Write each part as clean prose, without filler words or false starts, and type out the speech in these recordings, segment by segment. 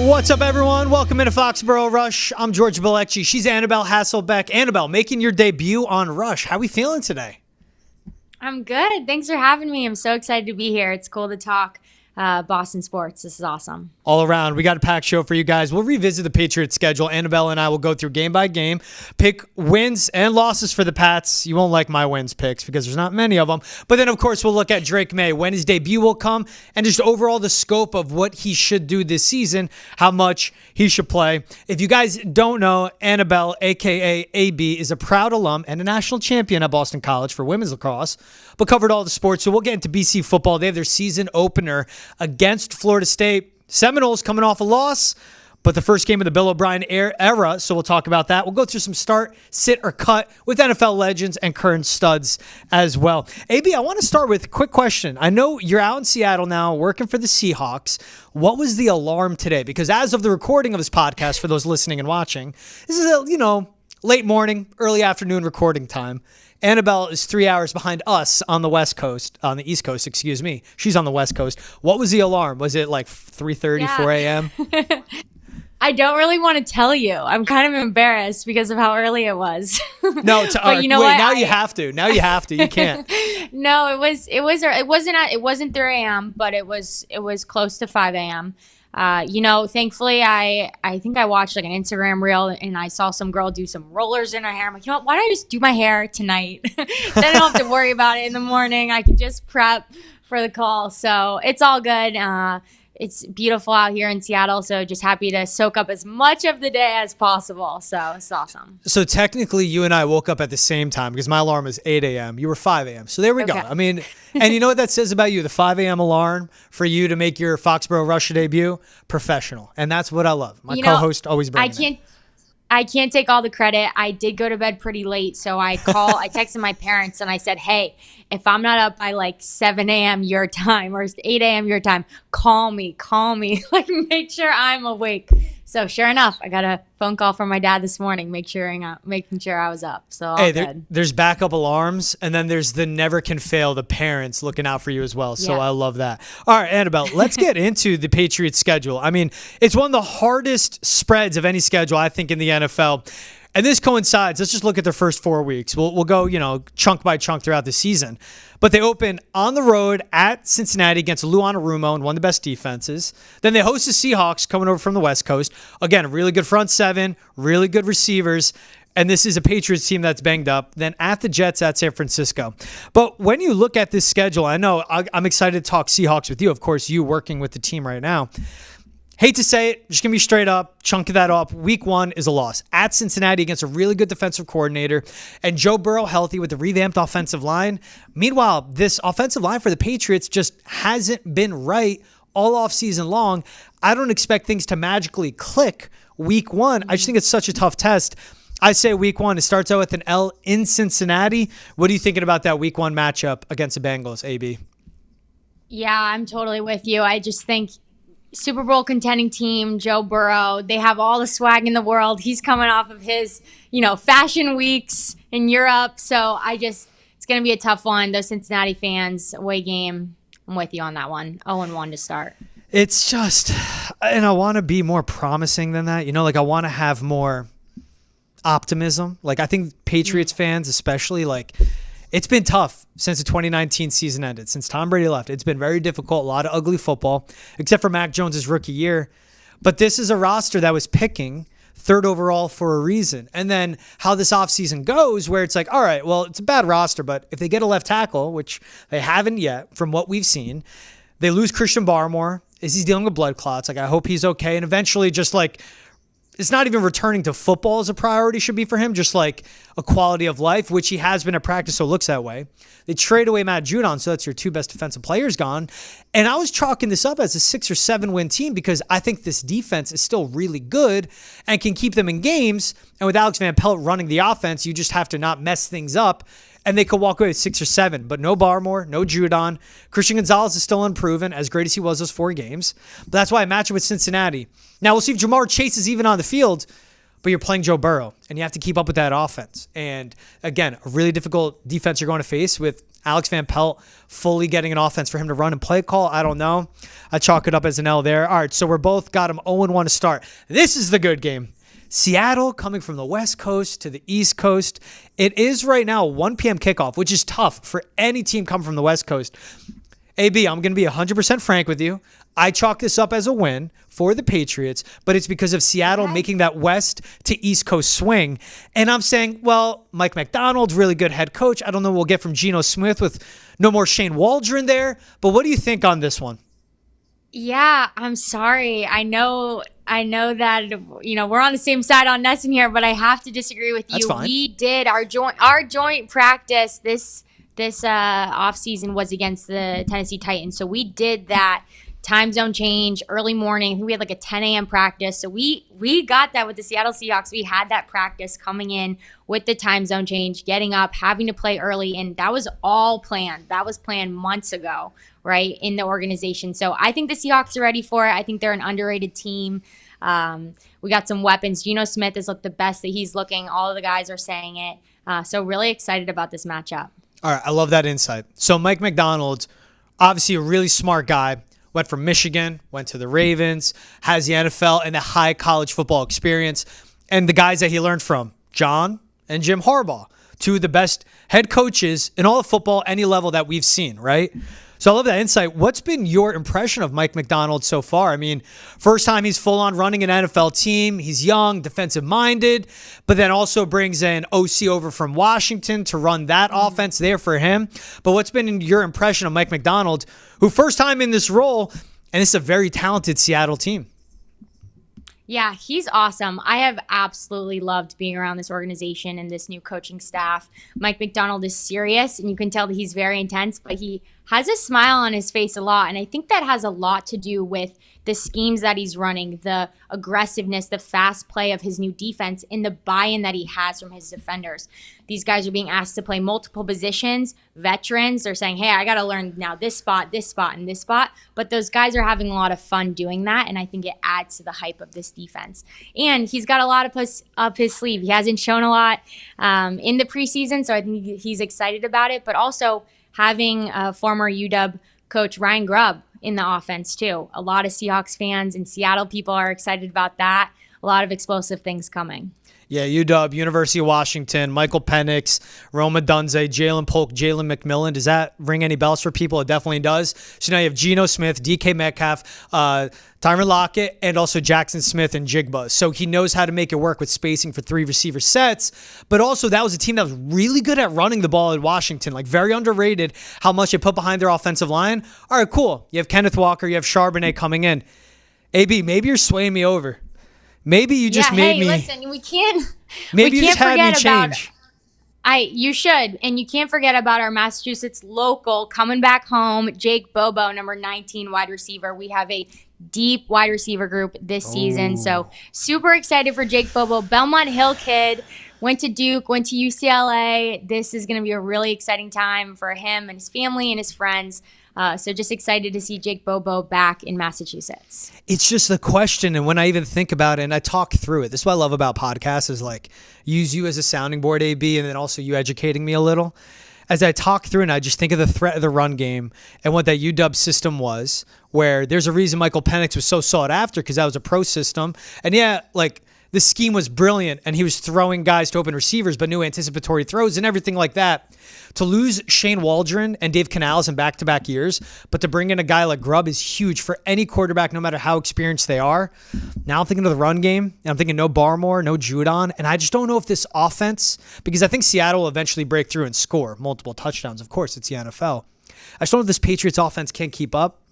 What's up, everyone? Welcome into Foxboro Rush. I'm George Balekji. She's Annabelle Hasselbeck. Annabelle, making your debut on Rush. How are we feeling today? I'm good. Thanks for having me. I'm so excited to be here. It's cool to talk Boston sports. This is awesome. All around, we got a packed show for you guys. We'll revisit the Patriots schedule. Annabelle and I will go through game by game, pick wins and losses for the Pats. You won't like my wins picks because there's not many of them. But then, of course, we'll look at Drake Maye, when his debut will come, and just overall the scope of what he should do this season, how much he should play. If you guys don't know, Annabelle, a.k.a. AB, is a proud alum and a national champion at Boston College for women's lacrosse, but covered all the sports. So we'll get into BC football. They have their season opener against Florida State. Seminoles coming off a loss, but the first game of the Bill O'Brien era, so we'll talk about that. We'll go through some start, sit, or cut with NFL legends and current studs as well. AB, I want to start with a quick question. I know you're out in Seattle now working for the Seahawks. What was the alarm today? Because as of the recording of this podcast, for those listening and watching, this is a, late morning, early afternoon recording time. Annabelle is 3 hours behind us on the West Coast, on the East Coast, excuse me. She's on the West Coast. What was the alarm? Was it like 3:30, 4 a.m.? I don't really want to tell you. I'm kind of embarrassed because of how early it was. No, but you know what? Now you have to. Now you have to. You can't. No, it wasn't 3 a.m., but it was close to 5 a.m. Thankfully, I think I watched like an Instagram reel and I saw some girl do some rollers in her hair. I'm like, why don't I just do my hair tonight? Then I don't have to worry about it in the morning. I can just prep for the call. So it's all good. It's beautiful out here in Seattle, so just happy to soak up as much of the day as possible. So it's awesome. So technically, you and I woke up at the same time because my alarm was 8 a.m. You were 5 a.m. So there we go. I mean, and you know what that says about you? The 5 a.m. alarm for you to make your Foxboro Rush debut? Professional. And that's what I love. My co-host always brings it. I can't take all the credit. I did go to bed pretty late, so I texted my parents and I said, hey, if I'm not up by like 7 a.m. your time or 8 a.m. your time, call me, like make sure I'm awake. So sure enough, I got a phone call from my dad this morning, making sure I was up. So there's backup alarms, and then there's the never can fail, the parents looking out for you as well. So yeah. I love that. All right, Annabelle, let's get into the Patriots schedule. I mean, it's one of the hardest spreads of any schedule, I think, in the NFL. And this coincides. Let's just look at their first 4 weeks. We'll go, chunk by chunk throughout the season. But they open on the road at Cincinnati against Lou Anarumo and one of the best defenses. Then they host the Seahawks coming over from the West Coast. Again, a really good front seven, really good receivers. And this is a Patriots team that's banged up. Then at the Jets at San Francisco. But when you look at this schedule, I know I'm excited to talk Seahawks with you. Of course, you working with the team right now. Hate to say it, just going to be straight up, chunk that up. Week 1 is a loss. At Cincinnati against a really good defensive coordinator and Joe Burrow healthy with the revamped offensive line. Meanwhile, this offensive line for the Patriots just hasn't been right all offseason long. I don't expect things to magically click week 1. I just think it's such a tough test. I say week 1, it starts out with an L in Cincinnati. What are you thinking about that week 1 matchup against the Bengals, AB? Yeah, I'm totally with you. I just think Super Bowl contending team, Joe Burrow, they have all the swag in the world. He's coming off of his, fashion weeks in Europe. So it's going to be a tough one. Those Cincinnati fans, away game, I'm with you on that one. 0-1 to start. It's just, and I want to be more promising than that. I want to have more optimism. I think Patriots fans especially, it's been tough since the 2019 season ended, since Tom Brady left. It's been very difficult, a lot of ugly football, except for Mac Jones' rookie year. But this is a roster that was picking 3rd overall for a reason. And then how this offseason goes, where it's all right, well, it's a bad roster, but if they get a left tackle, which they haven't yet from what we've seen, they lose Christian Barmore. Is he dealing with blood clots? I hope he's okay. And eventually just it's not even returning to football as a priority should be for him, just a quality of life, which he has been at practice, so it looks that way. They trade away Matt Judon, so that's your 2 best defensive players gone. And I was chalking this up as a 6 or 7 win team because I think this defense is still really good and can keep them in games. And with Alex Van Pelt running the offense, you just have to not mess things up. And they could walk away with 6 or 7, but no Barmore, no Judon. Christian Gonzalez is still unproven, as great as he was those 4 games. But that's why I match it with Cincinnati. Now, we'll see if Jamar Chase is even on the field, but you're playing Joe Burrow, and you have to keep up with that offense. And again, a really difficult defense you're going to face with Alex Van Pelt fully getting an offense for him to run and play call. I don't know. I chalk it up as an L there. All right, so we're both got him 0-1 to start. This is the good game. Seattle coming from the West Coast to the East Coast. It is right now a 1 p.m. kickoff, which is tough for any team coming from the West Coast. AB, I'm going to be 100% frank with you. I chalk this up as a win for the Patriots, but it's because of Seattle making that West to East Coast swing. And I'm saying, well, Mike Macdonald's really good head coach. I don't know what we'll get from Geno Smith with no more Shane Waldron there. But what do you think on this one? Yeah, I'm sorry. I know that we're on the same side on Nesson here, but I have to disagree with you. That's fine. We did our joint practice this offseason was against the Tennessee Titans. So we did that time zone change early morning. I think we had like a 10 a.m. practice. So we got that with the Seattle Seahawks. We had that practice coming in with the time zone change, getting up, having to play early. And that was all planned. That was planned months ago, right, in the organization. So I think the Seahawks are ready for it. I think they're an underrated team. We got some weapons. Geno Smith has looked the best that he's looking. All of the guys are saying it. So really excited about this matchup. All right, I love that insight. So Mike Macdonald, obviously a really smart guy, went from Michigan, went to the Ravens, has the NFL and the high college football experience, and the guys that he learned from, John and Jim Harbaugh, two of the best head coaches in all of football, any level that we've seen, right? So I love that insight. What's been your impression of Mike Macdonald so far? I mean, first time he's full on running an NFL team. He's young, defensive minded, but then also brings in OC over from Washington to run that offense there for him. But what's been your impression of Mike Macdonald, who first time in this role, and it's a very talented Seattle team? Yeah, he's awesome. I have absolutely loved being around this organization and this new coaching staff. Mike Macdonald is serious, and you can tell that he's very intense, but he has a smile on his face a lot. And I think that has a lot to do with the schemes that he's running, the aggressiveness, the fast play of his new defense, and the buy-in that he has from his defenders. These guys are being asked to play multiple positions. Veterans, they're saying, hey, I got to learn now this spot, and this spot. But those guys are having a lot of fun doing that, and I think it adds to the hype of this defense. And he's got a lot up his sleeve. He hasn't shown a lot in the preseason, so I think he's excited about it. But also having former UW coach Ryan Grubb in the offense too. A lot of Seahawks fans and Seattle people are excited about that. A lot of explosive things coming. Yeah, UW, University of Washington, Michael Penix, Roma Dunze, Jalen Polk, Jalen McMillan. Does that ring any bells for people? It definitely does. So now you have Geno Smith, DK Metcalf, Tyron Lockett, and also Jackson Smith and Jigba. So he knows how to make it work with spacing for 3 receiver sets. But also that was a team that was really good at running the ball at Washington, like very underrated how much they put behind their offensive line. All right, cool. You have Kenneth Walker, you have Charbonnet coming in. AB, maybe you're swaying me over. Maybe you just made me. Listen, we can't. Maybe we you can't just had me forget change. You should, and you can't forget about our Massachusetts local coming back home, Jake Bobo, number 19 wide receiver. We have a deep wide receiver group this season, so super excited for Jake Bobo. Belmont Hill kid, went to Duke, went to UCLA. This is going to be a really exciting time for him and his family and his friends. So just excited to see Jake Bobo back in Massachusetts. It's just the question, and when I even think about it and I talk through it, this is what I love about podcasts is like use you as a sounding board, AB, and then also you educating me a little. As I talk through and I just think of the threat of the run game and what that UW system was, where there's a reason Michael Penix was so sought after because that was a pro system. And yeah, like the scheme was brilliant and he was throwing guys to open receivers, but new anticipatory throws and everything like that. To lose Shane Waldron and Dave Canales in back-to-back years, but to bring in a guy like Grubb is huge for any quarterback, no matter how experienced they are. Now I'm thinking of the run game, and I'm thinking no Barmore, no Judon, and I just don't know if this offense, because I think Seattle will eventually break through and score multiple touchdowns. Of course, it's the NFL. I just don't know if this Patriots offense can keep up.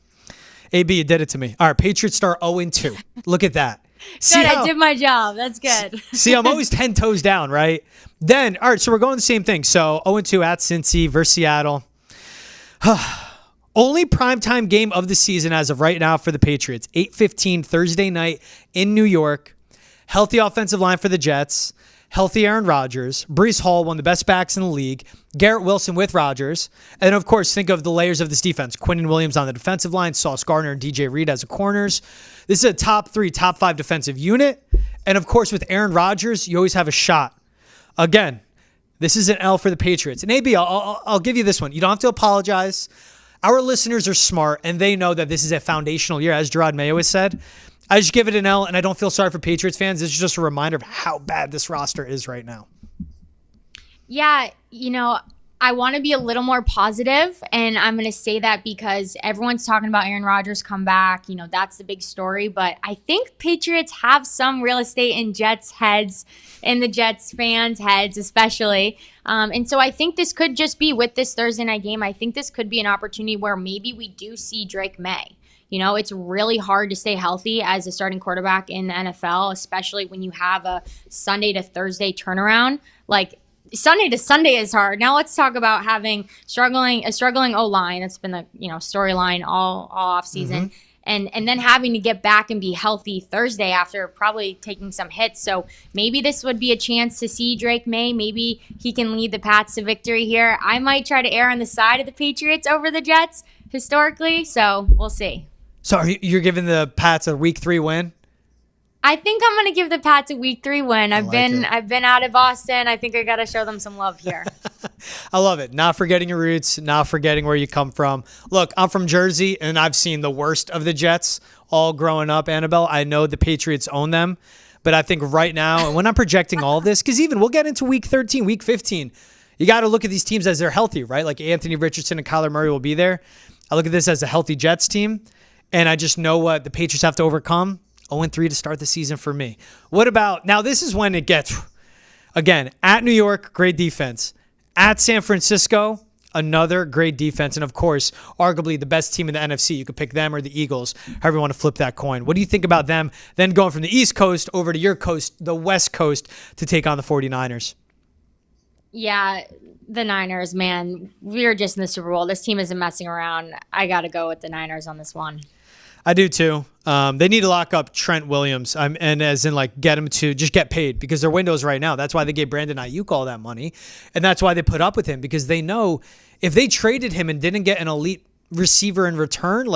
AB, you did it to me. All right, Patriots start 0-2. Look at that. Good, I did my job. That's good. See, I'm always 10 toes down, right? Then, all right, so we're going the same thing. So 0-2 at Cincy versus Seattle. Only primetime game of the season as of right now for the Patriots. 8:15 Thursday night in New York. Healthy offensive line for the Jets. Healthy Aaron Rodgers. Breece Hall, one of the best backs in the league. Garrett Wilson with Rodgers. And, of course, think of the layers of this defense. Quinnen Williams on the defensive line. Sauce Gardner and DJ Reed as the corners. This is a top 3, top 5 defensive unit. And, of course, with Aaron Rodgers, you always have a shot. Again, This is an L for the Patriots. And AB, I'll give you this one. You don't have to apologize. Our listeners are smart, and they know that this is a foundational year, as Drake Maye has said. I just give it an L, and I don't feel sorry for Patriots fans. It's just a reminder of how bad this roster is right now. Yeah, I want to be a little more positive, and I'm going to say that because everyone's talking about Aaron Rodgers' comeback. That's the big story. But I think Patriots have some real estate in Jets heads, in the Jets fans' heads especially. And so I think this could just be, with this Thursday night game, I think this could be an opportunity where maybe we do see Drake Maye. It's really hard to stay healthy as a starting quarterback in the NFL, especially when you have a Sunday to Thursday turnaround. Like, Sunday to Sunday is hard. Now let's talk about having a struggling O-line. That's been the storyline all off season, and then having to get back and be healthy Thursday after probably taking some hits. So maybe this would be a chance to see Drake Maye. Maybe he can lead the Pats to victory here. I might try to err on the side of the Patriots over the Jets historically. So we'll see. So you're giving the Pats a Week 3 win? I think I'm going to give the Pats a Week 3 win. I've been out of Boston. I think I got to show them some love here. I love it. Not forgetting your roots, not forgetting where you come from. Look, I'm from Jersey, and I've seen the worst of the Jets all growing up, Annabelle. I know the Patriots own them, but I think right now, and when I'm projecting all this, because even we'll get into Week 13, Week 15, you got to look at these teams as they're healthy, right? Like Anthony Richardson and Kyler Murray will be there. I look at this as a healthy Jets team, and I just know what the Patriots have to overcome. 0-3 to start the season for me. What about, now this is when it gets, again, at New York, great defense. At San Francisco, another great defense. And of course, arguably the best team in the NFC. You could pick them or the Eagles, however you want to flip that coin. What do you think about them then going from the East Coast over to your coast, the West Coast, to take on the 49ers? Yeah, the Niners, man. We're just in the Super Bowl. This team isn't messing around. I got to go with the Niners on this one. I do too. They need to lock up Trent Williams, and as in get him to just get paid because their window's right now. That's why they gave Brandon Ayuk all that money, and that's why they put up with him because they know if they traded him and didn't get an elite receiver in return,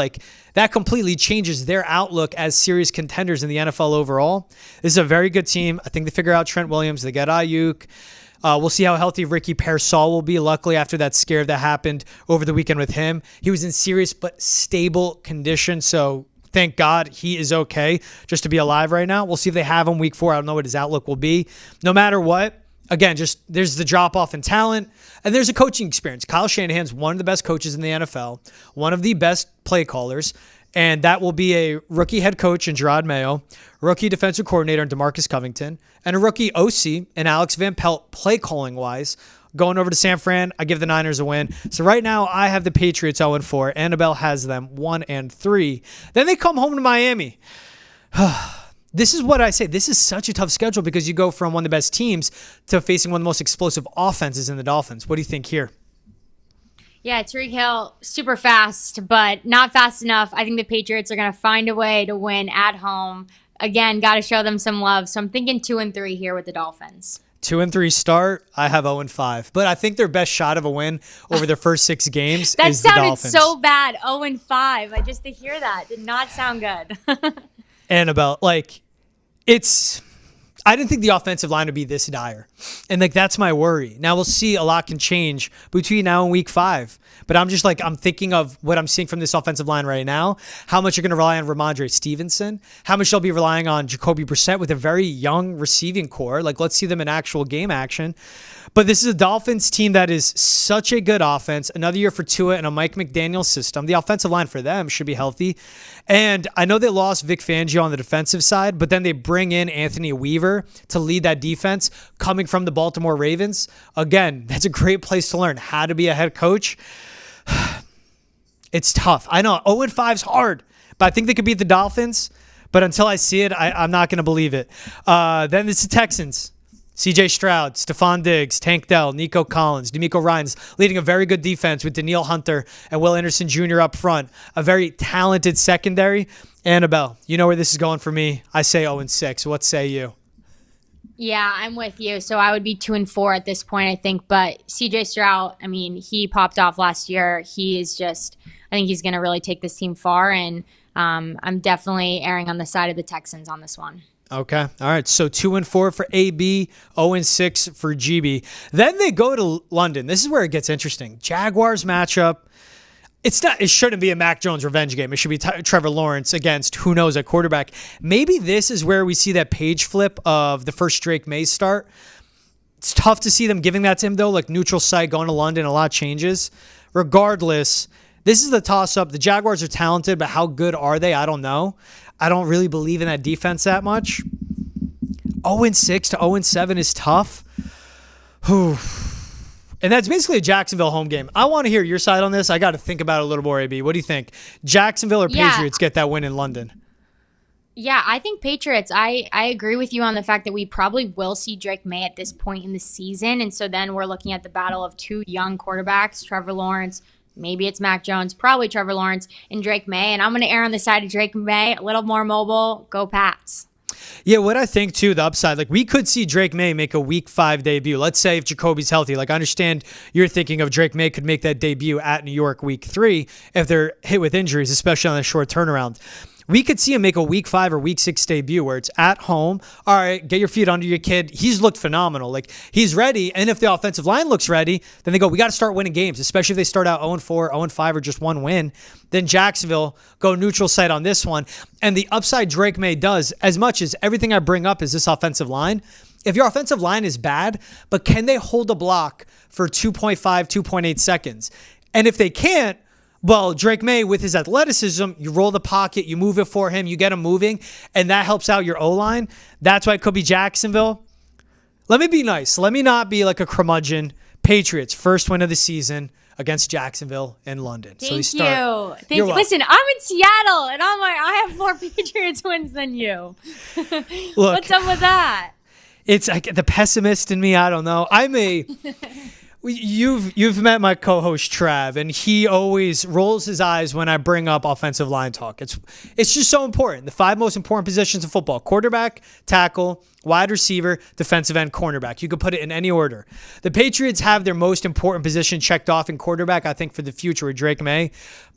that completely changes their outlook as serious contenders in the NFL overall. This is a very good team. I think they figure out Trent Williams. They got Ayuk. We'll see how healthy Ricky Pearsall will be. Luckily, after that scare that happened over the weekend with him, he was in serious but stable condition. So thank God he is okay just to be alive right now. We'll see if they have him Week 4. I don't know what his outlook will be. No matter what, again, just there's the drop-off in talent, and there's a coaching experience. Kyle Shanahan's one of the best coaches in the NFL, one of the best play callers, and that will be a rookie head coach in Drake Maye, rookie defensive coordinator in DeMarcus Covington, and a rookie OC in Alex Van Pelt play calling wise. Going over to San Fran, I give the Niners a win. So right now, I have the Patriots 0-4. Annabelle has them 1-3. Then they come home to Miami. This is what I say. This is such a tough schedule because you go from one of the best teams to facing one of the most explosive offenses in the Dolphins. What do you think here? Yeah, Tyreek Hill, super fast, but not fast enough. I think the Patriots are going to find a way to win at home. Again, got to show them some love. So I'm thinking 2-3 here with the Dolphins. 2-3 start. I have 0-5, but I think their best shot of a win over their first 6 games that is the Dolphins. That sounded so bad. 0-5. Just to hear that did not sound good. Annabelle, I didn't think the offensive line would be this dire. And that's my worry. Now we'll see, a lot can change between now and Week 5. But I'm just I'm thinking of what I'm seeing from this offensive line right now. How much you're going to rely on Ramondre Stevenson. How much they'll be relying on Jacoby Brissett with a very young receiving core. Let's see them in actual game action. But this is a Dolphins team that is such a good offense. Another year for Tua and a Mike McDaniel system. The offensive line for them should be healthy. And I know they lost Vic Fangio on the defensive side, but then they bring in Anthony Weaver to lead that defense coming from the Baltimore Ravens. Again, that's a great place to learn how to be a head coach. It's tough. I know 0-5 is hard, but I think they could beat the Dolphins. But until I see it, I'm not going to believe it. Then it's the Texans. C.J. Stroud, Stephon Diggs, Tank Dell, Nico Collins, D'Amico Ryans leading a very good defense with Danielle Hunter and Will Anderson Jr. up front. A very talented secondary. Annabelle, you know where this is going for me. I say 0-6. What say you? Yeah, I'm with you. So I would be 2-4 at this point, I think. But C.J. Stroud, he popped off last year. He is I think he's going to really take this team far. And I'm definitely erring on the side of the Texans on this one. Okay. All right. So 2-4 for AB, 0-6 for GB. Then they go to London. This is where it gets interesting. Jaguars matchup. It shouldn't be a Mac Jones revenge game. It should be Trevor Lawrence against who knows at quarterback. Maybe this is where we see that page flip of the first Drake Maye start. It's tough to see them giving that to him, though. Like, neutral site, going to London, a lot changes. Regardless, this is the toss-up. The Jaguars are talented, but how good are they? I don't know. I don't really believe in that defense that much. 0-6 to 0-7 is tough. Whew. And that's basically a Jacksonville home game. I want to hear your side on this. I got to think about it a little more, AB. What do you think? Jacksonville or Patriots get that win in London? Yeah, I think Patriots. I agree with you on the fact that we probably will see Drake Maye at this point in the season. And so then we're looking at the battle of two young quarterbacks, Trevor Lawrence. Maybe it's Mac Jones, probably Trevor Lawrence, and Drake Maye. And I'm going to err on the side of Drake Maye, a little more mobile. Go Pats. Yeah, what I think, too, the upside, like we could see Drake Maye make a week 5 debut. Let's say if Jacoby's healthy. Like, I understand you're thinking of Drake Maye could make that debut at New York week 3 if they're hit with injuries, especially on a short turnaround. We could see him make a week 5 or week 6 debut where it's at home. All right, get your feet under your kid. He's looked phenomenal. Like, he's ready. And if the offensive line looks ready, then they go, we got to start winning games, especially if they start out 0-4, 0-5, or just one win. Then Jacksonville go neutral site on this one. And the upside Drake Maye does, as much as everything I bring up is this offensive line, if your offensive line is bad, but can they hold a block for 2.5, 2.8 seconds? And if they can't, well, Drake Maye, with his athleticism, you roll the pocket, you move it for him, you get him moving, and that helps out your O-line. That's why it could be Jacksonville. Let me be nice. Let me not be like a curmudgeon. Patriots, first win of the season against Jacksonville in London. Thank you. Thank you. Listen, I'm in Seattle, and I have more Patriots wins than you. Look, what's up with that? It's like the pessimist in me. I don't know. You've met my co-host Trav, and he always rolls his eyes when I bring up offensive line talk. It's just so important. The 5 most important positions in football: quarterback, tackle, wide receiver, defensive end, cornerback. You could put it in any order. The Patriots have their most important position checked off in quarterback, I think, for the future with Drake Maye.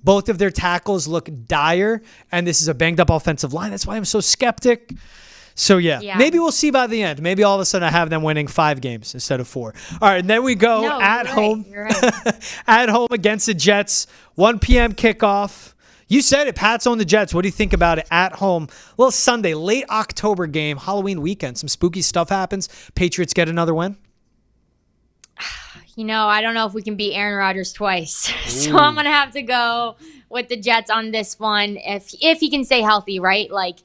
Both of their tackles look dire, and this is a banged-up offensive line. That's why I'm so skeptic. So, yeah, maybe we'll see by the end. Maybe all of a sudden I have them winning 5 games instead of 4. All right, and then we go home. You're right. At home against the Jets, 1 p.m. kickoff. You said it, Pats own the Jets. What do you think about it at home? A little Sunday, late October game, Halloween weekend. Some spooky stuff happens. Patriots get another win. I don't know if we can beat Aaron Rodgers twice. So I'm going to have to go with the Jets on this one if he can stay healthy, right? Like,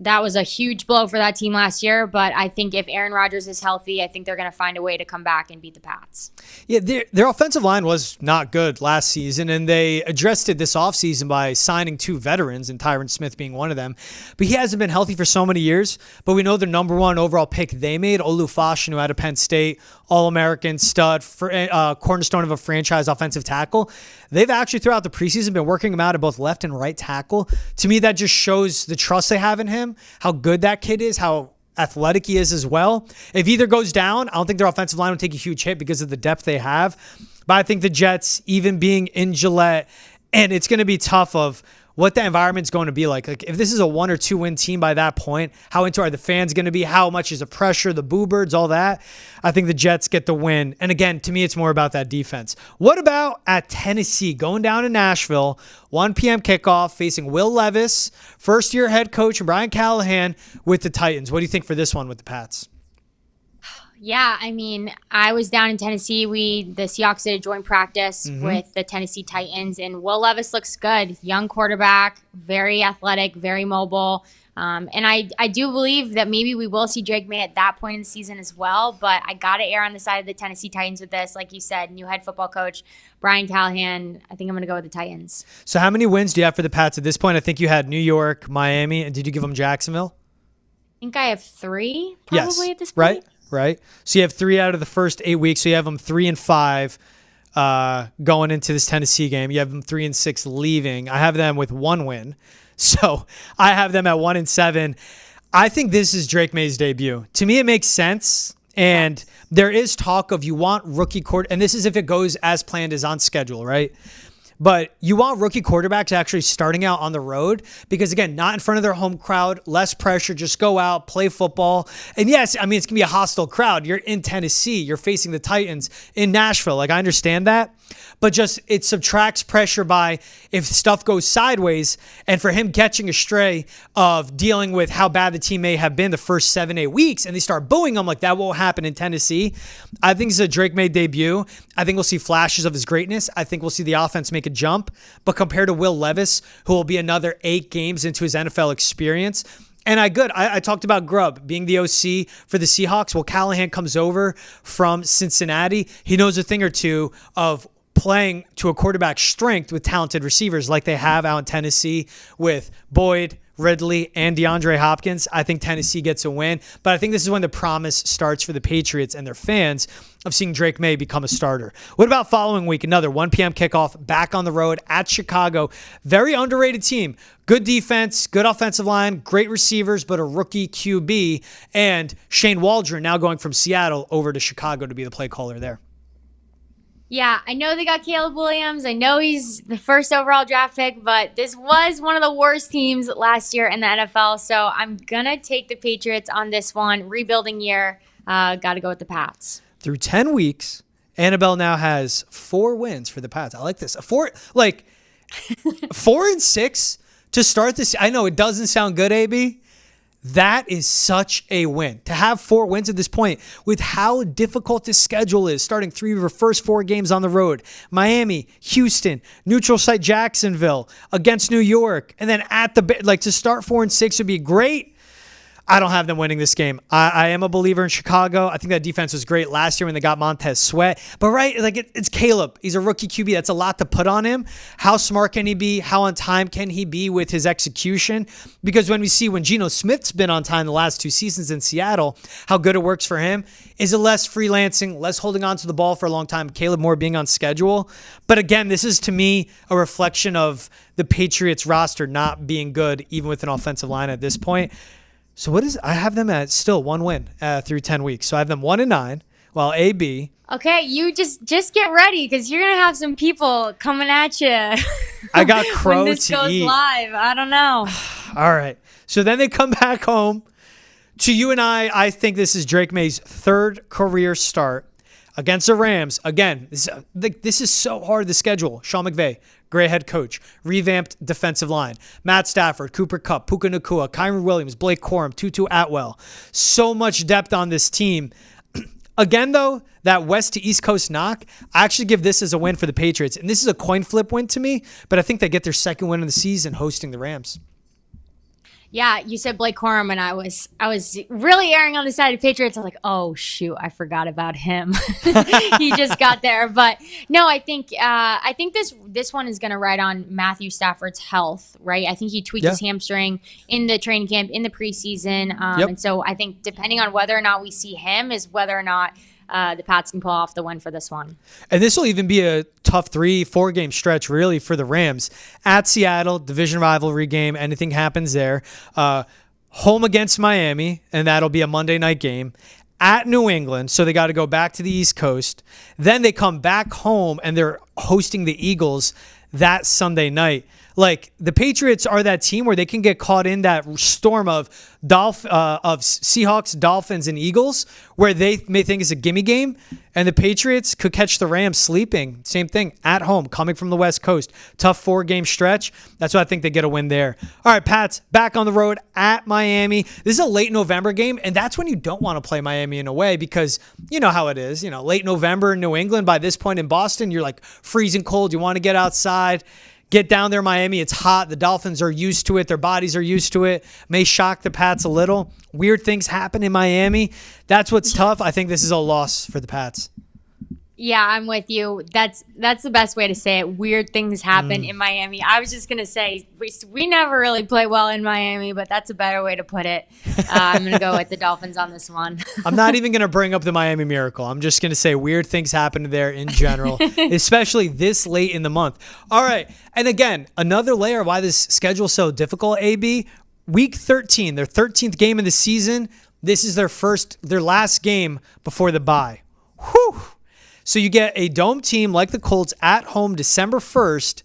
that was a huge blow for that team last year, but I think if Aaron Rodgers is healthy, I think they're going to find a way to come back and beat the Pats. Yeah, their offensive line was not good last season, and they addressed it this offseason by signing 2 veterans, and Tyron Smith being one of them. But he hasn't been healthy for so many years, but we know the number 1 overall pick they made, Olu Fashanu out of Penn State, All-American stud, cornerstone of a franchise offensive tackle. They've actually, throughout the preseason, been working him out at both left and right tackle. To me, that just shows the trust they have in him, how good that kid is, how athletic he is as well. If either goes down, I don't think their offensive line will take a huge hit because of the depth they have. But I think the Jets, even being in Gillette, and it's going to be tough of what the environment's going to be like. Like, if this is a 1 or 2 win team by that point, how into are the fans going to be? How much is the pressure, the boo birds, all that? I think the Jets get the win. And again, to me, it's more about that defense. What about at Tennessee, going down to Nashville, 1 p.m. kickoff, facing Will Levis, first-year head coach, and Brian Callahan with the Titans? What do you think for this one with the Pats? Yeah, I mean, I was down in Tennessee. The Seahawks did a joint practice with the Tennessee Titans, and Will Levis looks good. Young quarterback, very athletic, very mobile. And I do believe that maybe we will see Drake Maye at that point in the season as well, but I got to err on the side of the Tennessee Titans with this. Like you said, new head football coach, Brian Callahan. I think I'm going to go with the Titans. So how many wins do you have for the Pats at this point? I think you had New York, Miami, and did you give them Jacksonville? I think I have 3 probably at this point. Right. So you have 3 out of the first 8 weeks. So you have them 3-5 going into this Tennessee game. You have them 3-6 leaving. I have them with 1 win. So I have them at 1-7. I think this is Drake Maye's debut. To me, it makes sense. And there is talk of you want rookie court. And this is if it goes as planned as on schedule, right? But you want rookie quarterbacks actually starting out on the road because, again, not in front of their home crowd, less pressure, just go out, play football. And yes, I mean, it's going to be a hostile crowd. You're in Tennessee. You're facing the Titans in Nashville. Like, I understand that. But just it subtracts pressure by if stuff goes sideways, and for him catching a stray of dealing with how bad the team may have been the first 7-8 weeks, and they start booing him, like that won't happen in Tennessee. I think it's a Drake Maye debut. I think we'll see flashes of his greatness. I think we'll see the offense make a jump. But compared to Will Levis, who will be another 8 games into his NFL experience, and I talked about Grubb being the OC for the Seahawks. Well, Callahan comes over from Cincinnati. He knows a thing or two of playing to a quarterback's strength with talented receivers like they have out in Tennessee with Boyd, Ridley, and DeAndre Hopkins. I think Tennessee gets a win, but I think this is when the promise starts for the Patriots and their fans of seeing Drake Maye become a starter. What about following week? Another 1 p.m. kickoff back on the road at Chicago. Very underrated team. Good defense, good offensive line, great receivers, but a rookie QB, and Shane Waldron now going from Seattle over to Chicago to be the play caller there. Yeah, I know they got Caleb Williams. I know he's the first overall draft pick, but this was one of the worst teams last year in the NFL. So I'm going to take the Patriots on this one. Rebuilding year. Got to go with the Pats. Through 10 weeks, Annabelle now has 4 wins for the Pats. I like this. 4-6 to start this. I know it doesn't sound good, AB. That is such a win. To have 4 wins at this point with how difficult this schedule is, starting 3 of your first 4 games on the road. Miami, Houston, neutral site Jacksonville, against New York, and then at the to start 4-6 would be great. I don't have them winning this game. I am a believer in Chicago. I think that defense was great last year when they got Montez Sweat. But it's Caleb. He's a rookie QB. That's a lot to put on him. How smart can he be? How on time can he be with his execution? Because when Geno Smith's been on time the last 2 seasons in Seattle, how good it works for him. Is it less freelancing, less holding on to the ball for a long time? Caleb more being on schedule. But again, this is to me a reflection of the Patriots roster not being good, even with an offensive line at this point. So I have them at still 1 win through 10 weeks. So I have them 1-9, while AB. Okay, you just get ready because you're gonna have some people coming at you. I got crow when this to goes eat. live. I don't know. All right. So then they come back home to you and I. I think this is Drake Maye's 3rd career start against the Rams. Again, this is so hard to schedule. Sean McVay, great head coach, revamped defensive line. Matt Stafford, Cooper Kupp, Puka Nacua, Kyron Williams, Blake Corum, Tutu Atwell. So much depth on this team. Again, though, that West to East Coast knock, I actually give this as a win for the Patriots. And this is a coin flip win to me, but I think they get their 2nd win of the season hosting the Rams. Yeah, you said Blake Corum, and I was really erring on the side of Patriots. I was like, oh shoot, I forgot about him. He just got there, but no, I think this one is going to ride on Matthew Stafford's health, right? I think he tweaked his hamstring in the training camp in the preseason, and so I think depending on whether or not we see him is whether or not the Pats can pull off the win for this one. And this will even be a tough 3-4 game stretch, really, for the Rams. At Seattle, division rivalry game, anything happens there. Home against Miami, and that'll be a Monday night game. At New England, so they got to go back to the East Coast. Then they come back home, and they're hosting the Eagles that Sunday night. Like, the Patriots are that team where they can get caught in that storm of Seahawks, Dolphins, and Eagles, where they may think it's a gimme game, and the Patriots could catch the Rams sleeping. Same thing, at home, coming from the West Coast. Tough 4-game stretch. That's why I think they get a win there. All right, Pats, back on the road at Miami. This is a late November game, and that's when you don't want to play Miami in a way because you know how it is. You know, late November in New England, by this point in Boston, you're like freezing cold. You want to get outside. Get down there, Miami. It's hot. The Dolphins are used to it. Their bodies are used to it. May shock the Pats a little. Weird things happen in Miami. That's what's tough. I think this is a loss for the Pats. Yeah, I'm with you. That's the best way to say it. Weird things happen in Miami. I was just going to say, we never really play well in Miami, but that's a better way to put it. I'm going to go with the Dolphins on this one. I'm not even going to bring up the Miami Miracle. I'm just going to say weird things happen there in general, especially this late in the month. All right. And again, another layer of why this schedule is so difficult, AB. Week 13, their 13th game of the season. This is their last game before the bye. Whew. So you get a dome team like the Colts at home December 1st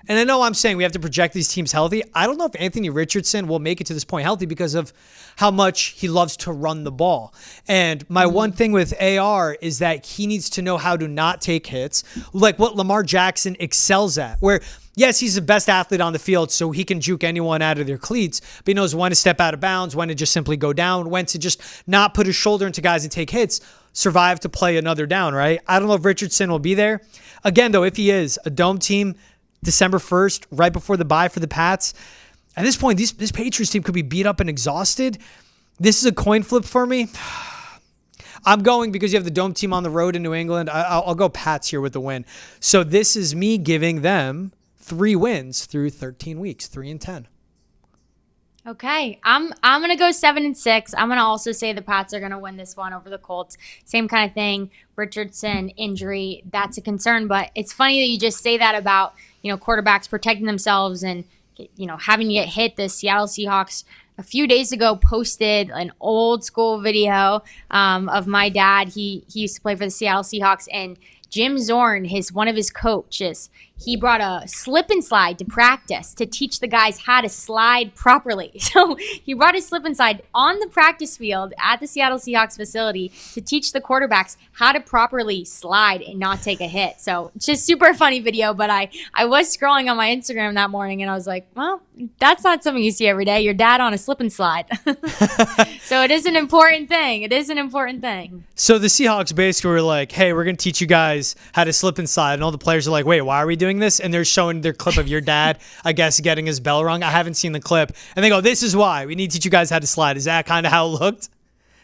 And I know I'm saying we have to project these teams healthy. I don't know if Anthony Richardson will make it to this point healthy because of how much he loves to run the ball. And my one thing with AR is that he needs to know how to not take hits, like what Lamar Jackson excels at, where yes, he's the best athlete on the field, so he can juke anyone out of their cleats, but he knows when to step out of bounds, when to just simply go down, when to just not put his shoulder into guys and take hits, survive to play another down, right? I don't know if Richardson will be there. Again, though, if he is, a dome team, December 1st, right before the bye for the Pats. At this point, this Patriots team could be beat up and exhausted. This is a coin flip for me. I'm going because you have the dome team on the road in New England. I'll go Pats here with the win. So this is me giving them 3 wins through 13 weeks, 3-10. Okay, I'm gonna go 7-6. I'm gonna also say the Pats are gonna win this one over the Colts. Same kind of thing. Richardson injury, that's a concern. But it's funny that you just say that about quarterbacks protecting themselves and having to get hit. The Seattle Seahawks a few days ago posted an old school video of my dad. He used to play for the Seattle Seahawks, and Jim Zorn, one of his coaches, he brought a slip and slide to practice to teach the guys how to slide properly. So he brought his slip and slide on the practice field at the Seattle Seahawks facility to teach the quarterbacks how to properly slide and not take a hit. So just super funny video, but I was scrolling on my Instagram that morning and I was like, well, that's not something you see every day. Your dad on a slip and slide. So it is an important thing. It is an important thing. So the Seahawks basically were like, hey, we're going to teach you guys how to slip and slide. And all the players are like, wait, why are we doing this? And they're showing their clip of your dad, I guess, getting his bell rung. I haven't seen the clip. And they go, this is why. We need to teach you guys how to slide. Is that kind of how it looked?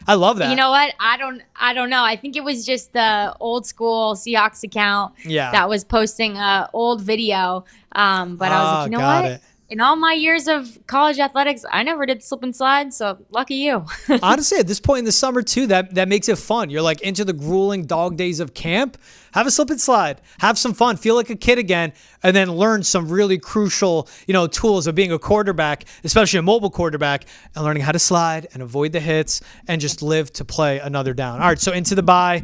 I love that. You know what? I don't know. I think it was just the old school Seahawks account that was posting a old video. But I was like, you know what? In all my years of college athletics, I never did slip and slide, so lucky you. Honestly, at this point in the summer, too, that makes it fun. You're like into the grueling dog days of camp. Have a slip and slide. Have some fun. Feel like a kid again, and then learn some really crucial, tools of being a quarterback, especially a mobile quarterback, and learning how to slide and avoid the hits and just live to play another down. All right, so into the bye.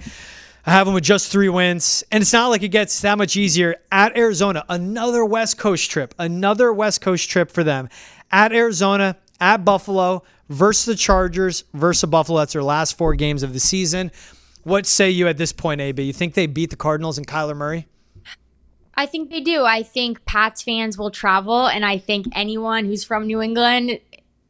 I have them with just 3 wins, and it's not like it gets that much easier. At Arizona, another West Coast trip for them. At Arizona, at Buffalo, versus the Chargers, versus Buffalo. That's their last 4 games of the season. What say you at this point, AB? You think they beat the Cardinals and Kyler Murray? I think they do. I think Pats fans will travel, and I think anyone who's from New England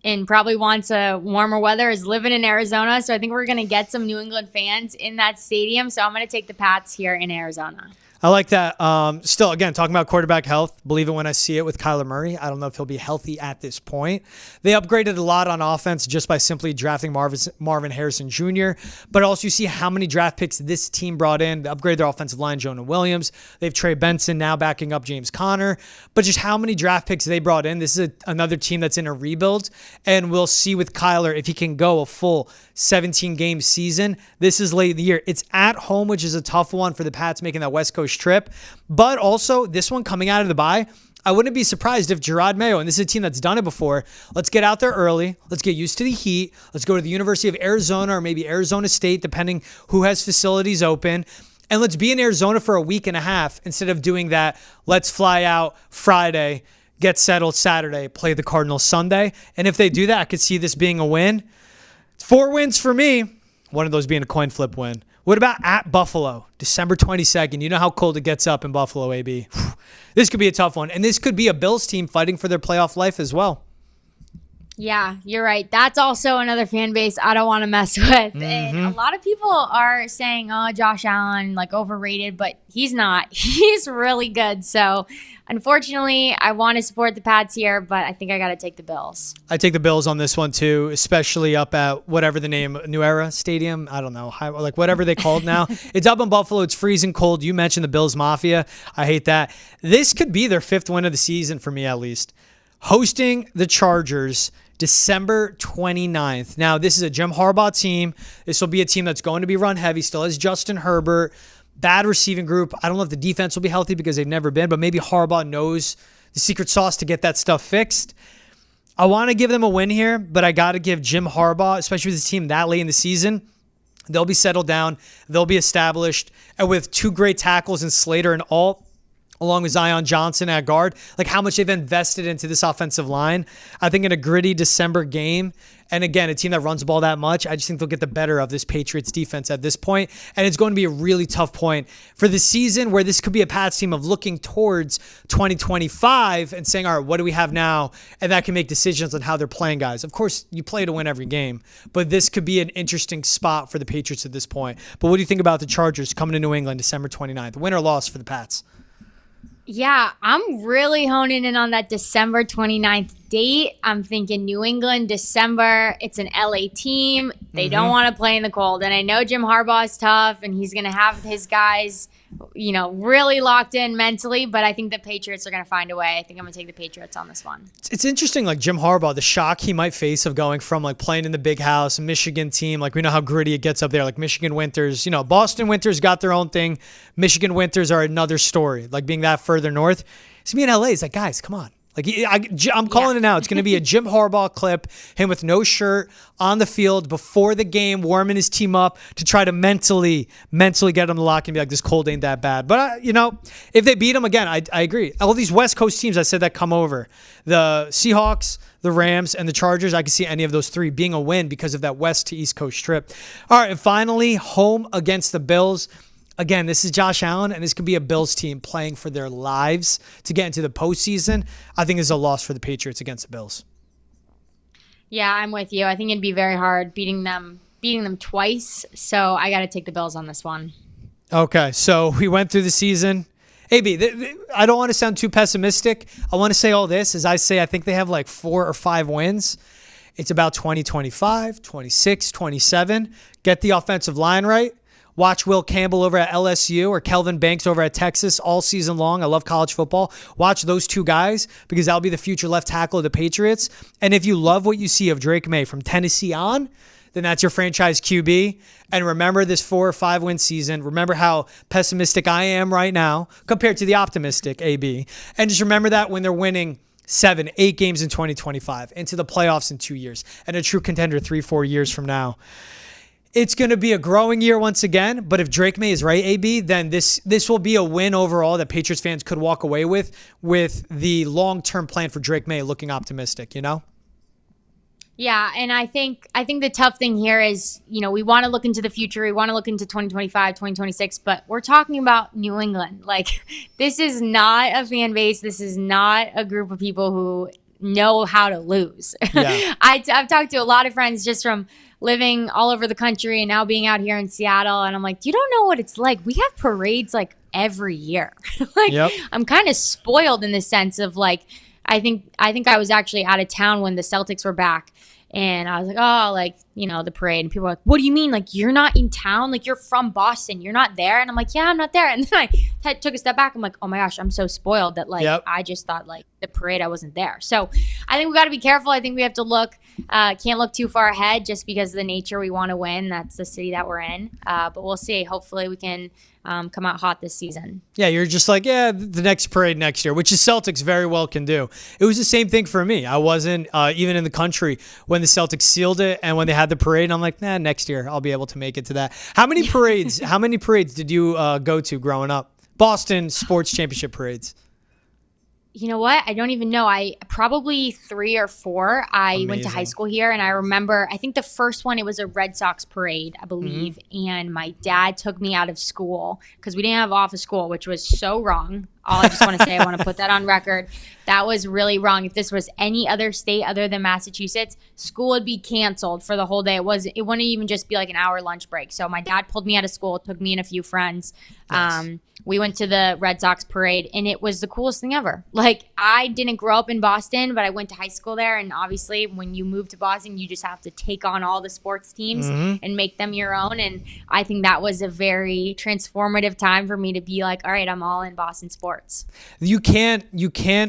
and probably wants a warmer weather is living in Arizona. So I think we're going to get some New England fans in that stadium. So I'm going to take the Pats here in Arizona. I like that. Still, again, talking about quarterback health, believe it when I see it with Kyler Murray. I don't know if he'll be healthy at this point. They upgraded a lot on offense just by simply drafting Marvin Harrison Jr., but also you see how many draft picks this team brought in. They upgraded their offensive line, Jonah Williams. They have Trey Benson now backing up James Conner, but just how many draft picks they brought in. This is another team that's in a rebuild, and we'll see with Kyler if he can go a full 17-game season. This is late in the year. It's at home, which is a tough one for the Pats making that West Coast trip. But also, this one coming out of the bye, I wouldn't be surprised if Jerod Mayo, and this is a team that's done it before, let's get out there early. Let's get used to the heat. Let's go to the University of Arizona or maybe Arizona State, depending who has facilities open. And let's be in Arizona for a week and a half instead of doing that. Let's fly out Friday, get settled Saturday, play the Cardinals Sunday. And if they do that, I could see this being a win. 4 wins for me. One of those being a coin flip win. What about at Buffalo, December 22nd? You know how cold it gets up in Buffalo, AB. This could be a tough one. And this could be a Bills team fighting for their playoff life as well. Yeah, you're right. That's also another fan base I don't want to mess with. Mm-hmm. And a lot of people are saying, oh, Josh Allen, overrated, but he's not. He's really good. So, unfortunately, I want to support the Pats here, but I think I got to take the Bills. I take the Bills on this one, too, especially up at whatever the name, New Era Stadium. I don't know, whatever they called now. It's up in Buffalo. It's freezing cold. You mentioned the Bills Mafia. I hate that. This could be their 5th win of the season for me, at least. Hosting the Chargers December 29th. Now, this is a Jim Harbaugh team. This will be a team that's going to be run heavy. Still has Justin Herbert. Bad receiving group. I don't know if the defense will be healthy because they've never been, but maybe Harbaugh knows the secret sauce to get that stuff fixed. I want to give them a win here, but I got to give Jim Harbaugh, especially with his team that late in the season, they'll be settled down. They'll be established. And with 2 great tackles in Slater and Alt, along with Zion Johnson at guard, like how much they've invested into this offensive line. I think in a gritty December game, and again, a team that runs the ball that much, I just think they'll get the better of this Patriots defense at this point. And it's going to be a really tough point for the season where this could be a Pats team of looking towards 2025 and saying, all right, what do we have now? And that can make decisions on how they're playing guys. Of course, you play to win every game, but this could be an interesting spot for the Patriots at this point. But what do you think about the Chargers coming to New England December 29th? Win or loss for the Pats? Yeah, I'm really honing in on that December 29th date. I'm thinking New England, December. It's an LA team. They don't want to play in the cold. And I know Jim Harbaugh is tough, and he's going to have his guys, really locked in mentally. But I think the Patriots are going to find a way. I think I'm going to take the Patriots on this one. It's interesting, like Jim Harbaugh, the shock he might face of going from like playing in the big house, a Michigan team. Like we know how gritty it gets up there. Like Michigan winters, Boston winters got their own thing. Michigan winters are another story. Like being that further north. It's me in LA. It's like, guys, come on. Like I'm calling it now. It's going to be a Jim Harbaugh clip, him with no shirt on the field before the game, warming his team up to try to mentally get him to lock and be like, this cold ain't that bad. But, if they beat him, again, I agree. All these West Coast teams I said that come over, the Seahawks, the Rams, and the Chargers, I can see any of those three being a win because of that West to East Coast trip. All right, and finally, home against the Bills. Again, this is Josh Allen, and this could be a Bills team playing for their lives to get into the postseason. I think it's a loss for the Patriots against the Bills. Yeah, I'm with you. I think it'd be very hard beating them twice. So I got to take the Bills on this one. Okay, so we went through the season. AB, I don't want to sound too pessimistic. I want to say all this as I say I think they have like 4 or 5 wins. It's about 2025, 26, 27. Get the offensive line right. Watch Will Campbell over at LSU or Kelvin Banks over at Texas all season long. I love college football. Watch those two guys because that'll be the future left tackle of the Patriots. And if you love what you see of Drake Maye from Tennessee on, then that's your franchise QB. And remember this 4 or 5 win season. Remember how pessimistic I am right now compared to the optimistic AB. And just remember that when they're winning 7, 8 games in 2025, into the playoffs in 2 years, and a true contender 3, 4 years from now. It's going to be a growing year once again, but if Drake Maye is right, AB, then this will be a win overall that Patriots fans could walk away with the long-term plan for Drake Maye looking optimistic, Yeah, and I think the tough thing here is, we want to look into the future. We want to look into 2025, 2026, but we're talking about New England. Like, this is not a fan base. This is not a group of people who know how to lose. Yeah. I've talked to a lot of friends just from living all over the country and now being out here in Seattle. And I'm like, you don't know what it's like. We have parades like every year. Yep. I'm kind of spoiled in the sense of like, I think I was actually out of town when the Celtics were back. And I was like, oh, like, the parade. And people were like, what do you mean? Like, you're not in town? Like, you're from Boston. You're not there? And I'm like, yeah, I'm not there. And then I took a step back. I'm like, oh, my gosh, I'm so spoiled that, like, yep. I just thought, like, the parade, I wasn't there. So I think we got to be careful. I think we have to can't look too far ahead just because of the nature we want to win. That's the city that we're in. But we'll see. Hopefully we can come out hot this season. Yeah, you're just like, the next parade next year, which the Celtics very well can do. It was the same thing for me. I wasn't even in the country when the Celtics sealed it and when they had the parade. I'm like, next year I'll be able to make it to that. How many parades did you go to growing up? Boston sports championship parades. You know what? I don't even know. I probably 3 or 4. I Amazing. Went to high school here, and I remember, I think the first one, it was a Red Sox parade, I believe. Mm-hmm. And my dad took me out of school because we didn't have off of school, which was so wrong. All I just want to say, I want to put that on record. That was really wrong. If this was any other state other than Massachusetts, school would be canceled for the whole day. It wouldn't even just be like an hour lunch break. So my dad pulled me out of school, took me and a few friends. Nice. We went to the Red Sox parade, and it was the coolest thing ever. Like, I didn't grow up in Boston, but I went to high school there. And obviously, when you move to Boston, you just have to take on all the sports teams and make them your own. And I think that was a very transformative time for me to be like, all right, I'm all in Boston sports. You can't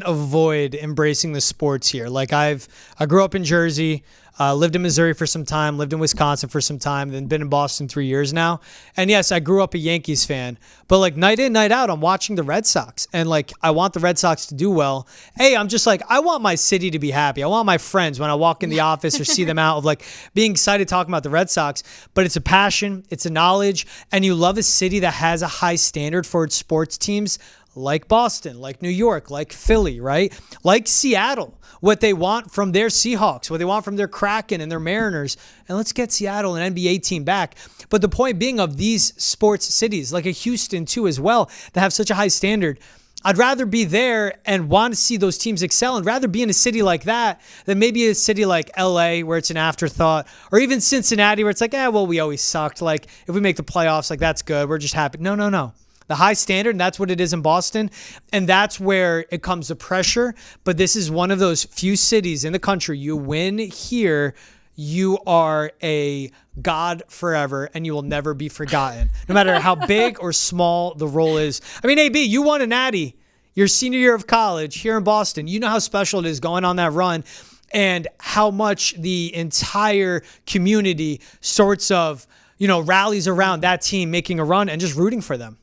avoid embracing the sports here. Like I grew up in Jersey, lived in Missouri for some time, lived in Wisconsin for some time, then been in Boston 3 years now. And yes, I grew up a Yankees fan, but like night in, night out, I'm watching the Red Sox, and like I want the Red Sox to do well. Hey, I'm just like, I want my city to be happy. I want my friends when I walk in the office or see them out of like being excited talking about the Red Sox. But it's a passion, it's a knowledge, and you love a city that has a high standard for its sports teams. like Boston, like New York, like Philly, right? Like Seattle, what they want from their Seahawks, what they want from their Kraken and their Mariners. And let's get Seattle, an NBA team, back. But the point being of these sports cities, like a Houston too as well, that have such a high standard, I'd rather be there and want to see those teams excel and rather be in a city like that than maybe a city like LA where it's an afterthought, or even Cincinnati where it's like, well, we always sucked. Like, if we make the playoffs, like, that's good. We're just happy. No. The high standard, and that's what it is in Boston. And that's where it comes to pressure. But this is one of those few cities in the country. You win here, you are a god forever, and you will never be forgotten, no matter how big or small the role is. I mean, AB, you won a natty your senior year of college here in Boston. You know how special it is going on that run and how much the entire community sorts of, rallies around that team making a run and just rooting for them.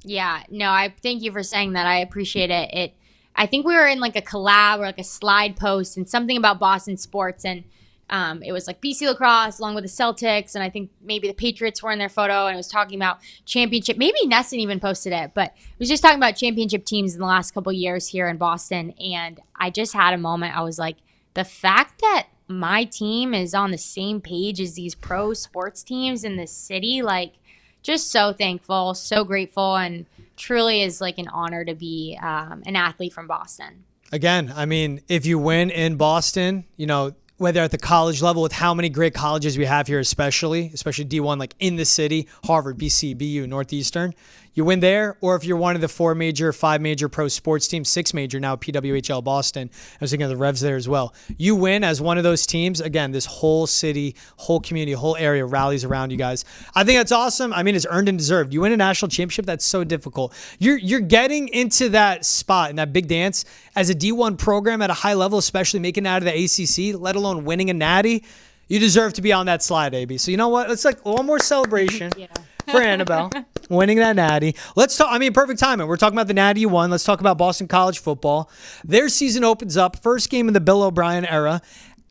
Yeah, no, I thank you for saying that. I appreciate it. I think we were in like a collab or like a slide post and something about Boston sports, and it was like BC lacrosse along with the Celtics, and I think maybe the Patriots were in their photo, and it was talking about championship. Maybe Nesson even posted it, but it was just talking about championship teams in the last couple of years here in Boston, and I just had a moment. I was like, the fact that my team is on the same page as these pro sports teams in this city, like, just so thankful, so grateful, and truly is like an honor to be an athlete from Boston. Again, I mean, if you win in Boston, whether at the college level with how many great colleges we have here, especially D1, like in the city, Harvard, BC, BU, Northeastern, you win there. Or if you're one of the 4 major, 5 major pro sports teams, 6 major now, PWHL Boston, I was thinking of the Revs there as well. You win as one of those teams. Again, this whole city, whole community, whole area rallies around you guys. I think that's awesome. I mean, it's earned and deserved. You win a national championship, that's so difficult. You're getting into that spot in that big dance as a D1 program at a high level, especially making it out of the ACC, let alone winning a natty. You deserve to be on that slide, AB. So you know what? Let's like one more celebration for Annabelle winning that natty. Let's talk. I mean, perfect timing. We're talking about the natty you won. Let's talk about Boston College football. Their season opens up. First game in the Bill O'Brien era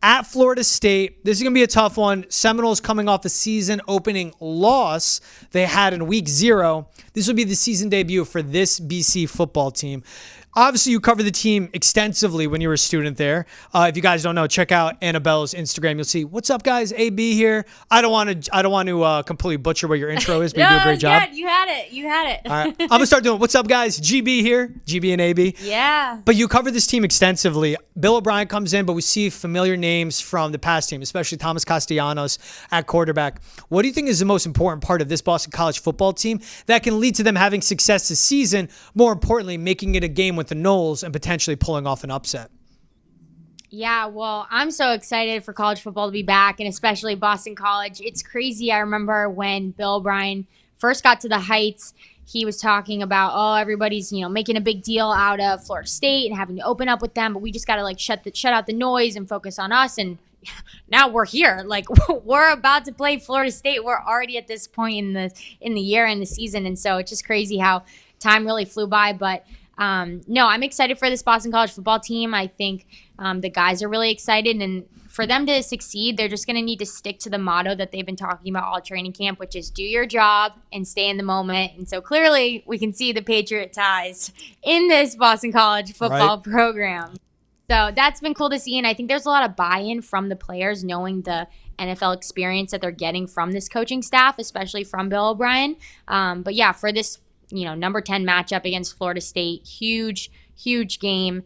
at Florida State. This is going to be a tough one. Seminoles coming off the season opening loss they had in week 0. This will be the season debut for this BC football team. Obviously, you covered the team extensively when you were a student there. If you guys don't know, check out Annabelle's Instagram. You'll see, what's up, guys? AB here. I don't want to completely butcher what your intro is, but you do a great job. Good. You had it. All right. I'm going to start doing, what's up, guys? GB here. GB and AB. Yeah. But you covered this team extensively. Bill O'Brien comes in, but we see familiar names from the past team, especially Thomas Castellanos at quarterback. What do you think is the most important part of this Boston College football team that can lead to them having success this season? More importantly, making it a game with the Noles and potentially pulling off an upset? Yeah, well, I'm so excited for college football to be back, and especially Boston College. It's crazy. I remember when Bill O'Brien first got to the Heights, he was talking about, everybody's, making a big deal out of Florida State and having to open up with them, but we just got to like shut out the noise and focus on us. And now we're here. Like, we're about to play Florida State. We're already at this point in the year and the season, and so it's just crazy how time really flew by. But no, I'm excited for this Boston College football team. I think the guys are really excited, and for them to succeed, they're just going to need to stick to the motto that they've been talking about all training camp, which is do your job and stay in the moment. And so clearly we can see the Patriot ties in this Boston College football program. So that's been cool to see, and I think there's a lot of buy-in from the players knowing the NFL experience that they're getting from this coaching staff, especially from Bill O'Brien. But yeah, for this number 10 matchup against Florida State, huge game.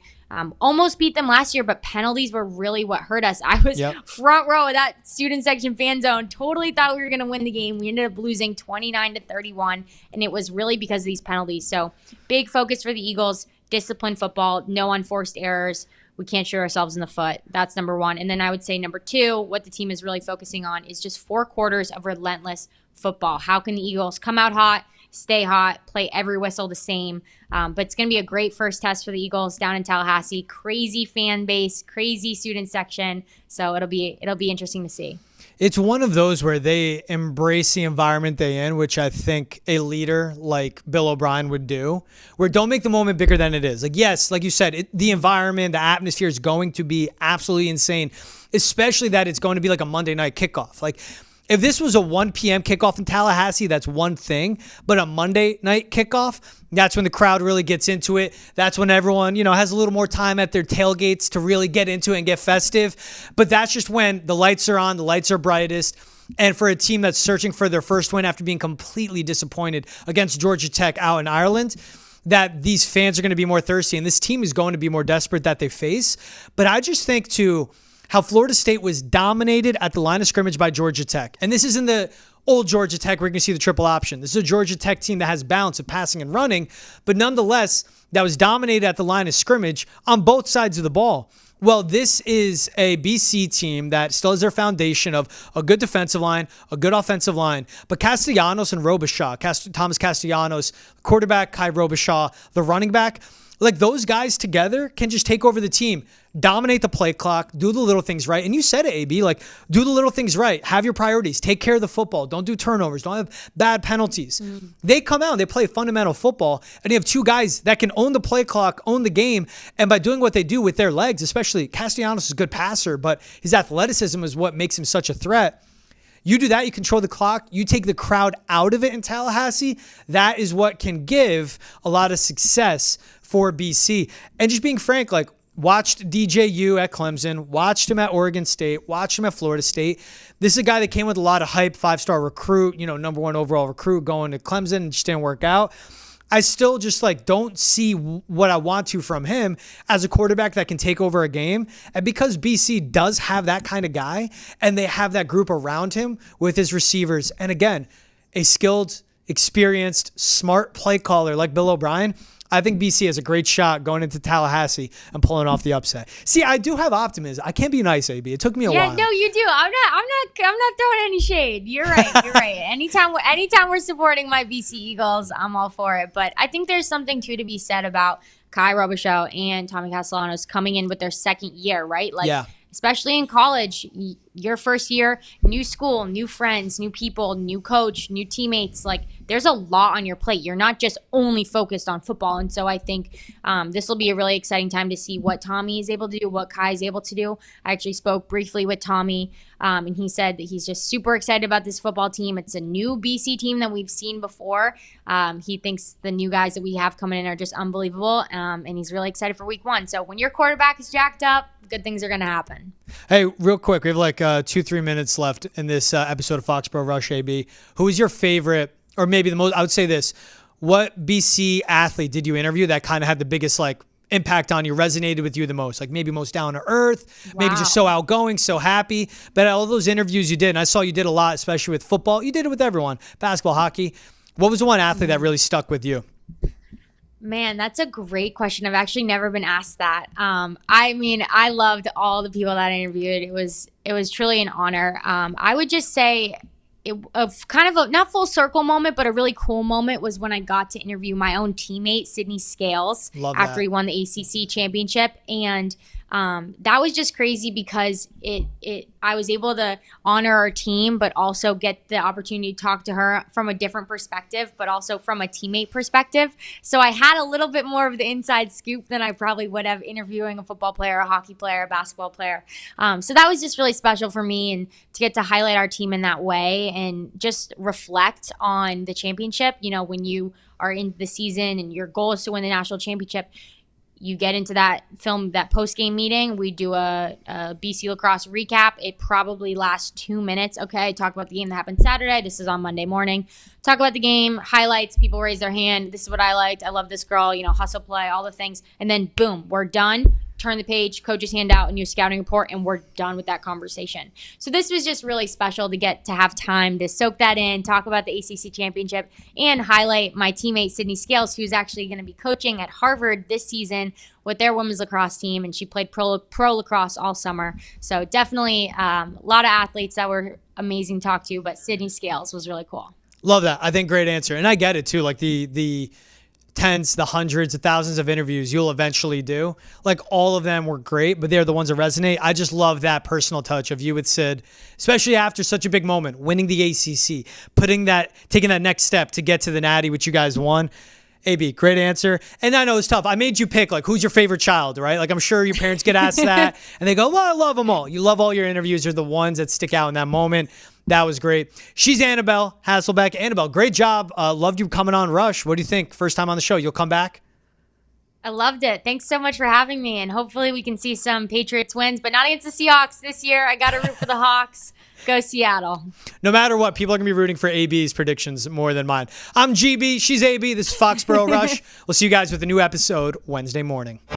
Almost beat them last year, but penalties were really what hurt us. I was front row of that student section fan zone. Totally thought we were going to win the game. We ended up losing 29-31, and it was really because of these penalties. So big focus for the Eagles, disciplined football, no unforced errors. We can't shoot ourselves in the foot. That's number 1. And then I would say number 2, what the team is really focusing on is just 4 quarters of relentless football. How can the Eagles come out hot, stay hot, play every whistle the same? But it's going to be a great first test for the Eagles down in Tallahassee. Crazy fan base, crazy student section. So it'll be interesting to see. It's one of those where they embrace the environment they in, which I think a leader like Bill O'Brien would do, where don't make the moment bigger than it is. Like, yes, like you said, the environment, the atmosphere is going to be absolutely insane, especially that it's going to be like a Monday night kickoff. Like, If this was a 1 p.m. kickoff in Tallahassee, that's one thing. But a Monday night kickoff, that's when the crowd really gets into it. That's when everyone, has a little more time at their tailgates to really get into it and get festive. But that's just when the lights are on, the lights are brightest. And for a team that's searching for their first win after being completely disappointed against Georgia Tech out in Ireland, that these fans are going to be more thirsty. And this team is going to be more desperate that they face. But I just think, too, how Florida State was dominated at the line of scrimmage by Georgia Tech. And this isn't the old Georgia Tech where you can see the triple option. This is a Georgia Tech team that has balance of passing and running, but nonetheless, that was dominated at the line of scrimmage on both sides of the ball. Well, this is a BC team that still has their foundation of a good defensive line, a good offensive line, but Castellanos and Robichaud, Thomas Castellanos, quarterback, Kai Robichaud, the running back, like those guys together can just take over the team, dominate the play clock, do the little things right. And you said it, AB, like do the little things right. Have your priorities. Take care of the football. Don't do turnovers. Don't have bad penalties. They come out and they play fundamental football, and you have two guys that can own the play clock, own the game. And by doing what they do with their legs, especially Castellanos is a good passer, but his athleticism is what makes him such a threat. You do that, you control the clock, you take the crowd out of it in Tallahassee. That is what can give a lot of success for BC. And just being frank, like watched DJU at Clemson, watched him at Oregon State, watched him at Florida State. This is a guy that came with a lot of hype, 5-star recruit, number 1 overall recruit going to Clemson and just didn't work out. I still just don't see what I want to from him as a quarterback that can take over a game. And because BC does have that kind of guy and they have that group around him with his receivers, and again, a skilled, experienced, smart play caller like Bill O'Brien, I think BC has a great shot going into Tallahassee and pulling off the upset. See, I do have optimism. I can't be nice, AB. It took me a while. Yeah, no, you do. I'm not throwing any shade. You're right. You're right. Anytime we're supporting my BC Eagles, I'm all for it. But I think there's something too to be said about Kai Robichaud and Tommy Castellanos coming in with their second year, right? Especially in college, your first year, new school, new friends, new people, new coach, new teammates. There's a lot on your plate. You're not just only focused on football. And so I think this will be a really exciting time to see what Tommy is able to do, what Kai is able to do. I actually spoke briefly with Tommy, and he said that he's just super excited about this football team. It's a new BC team that we've seen before. He thinks the new guys that we have coming in are just unbelievable, and he's really excited for week 1. So when your quarterback is jacked up, good things are going to happen. Hey, real quick, we have 2-3 minutes left in this episode of Foxboro Rush, AB. Who is your favorite, or maybe the most, I would say this, what BC athlete did you interview that kind of had the biggest impact on you, resonated with you the most? Maybe most down to earth, maybe just so outgoing, so happy. But all those interviews you did, and I saw you did a lot, especially with football. You did it with everyone, basketball, hockey. What was the one athlete that really stuck with you? Man, that's a great question. I've actually never been asked that. I loved all the people that I interviewed. It was truly an honor. I would just say kind of a not full circle moment, but a really cool moment was when I got to interview my own teammate, Sydney Scales, after he won the ACC championship. And that was just crazy because I was able to honor our team, but also get the opportunity to talk to her from a different perspective, but also from a teammate perspective. So I had a little bit more of the inside scoop than I probably would have interviewing a football player, a hockey player, a basketball player. So that was just really special for me, and to get to highlight our team in that way and just reflect on the championship. When you are in the season and your goal is to win the national championship, you get into that post-game meeting. We do a BC lacrosse recap. It probably lasts 2 minutes. Okay, talk about the game that happened Saturday. This is on Monday morning. Talk about the game, highlights, people raise their hand. This is what I liked. I love this girl, hustle play, all the things. And then boom, we're done. Turn the page, coaches hand out a new scouting report, and we're done with that conversation. So this was just really special to get to have time to soak that in, talk about the ACC championship, and highlight my teammate, Sydney Scales, who's actually going to be coaching at Harvard this season with their women's lacrosse team, and she played pro lacrosse all summer. So definitely a lot of athletes that were amazing to talk to, but Sydney Scales was really cool. Love that. I think great answer. And I get it too. The tens, the hundreds, the thousands of interviews you'll eventually do. All of them were great, but they're the ones that resonate. I just love that personal touch of you with Sid, especially after such a big moment, winning the ACC, taking that next step to get to the Natty, which you guys won. AB, great answer. And I know it's tough. I made you pick, who's your favorite child, right? I'm sure your parents get asked that, and they go, well, I love them all. You love all your interviews. They're the ones that stick out in that moment. That was great. She's Annabelle Hasselbeck. Annabelle, great job. Loved you coming on Rush. What do you think? First time on the show. You'll come back? I loved it. Thanks so much for having me, and hopefully we can see some Patriots wins, but not against the Seahawks this year. I got to root for the Hawks. Go Seattle. No matter what, people are going to be rooting for AB's predictions more than mine. I'm GB. She's AB. This is Foxboro Rush. We'll see you guys with a new episode Wednesday morning.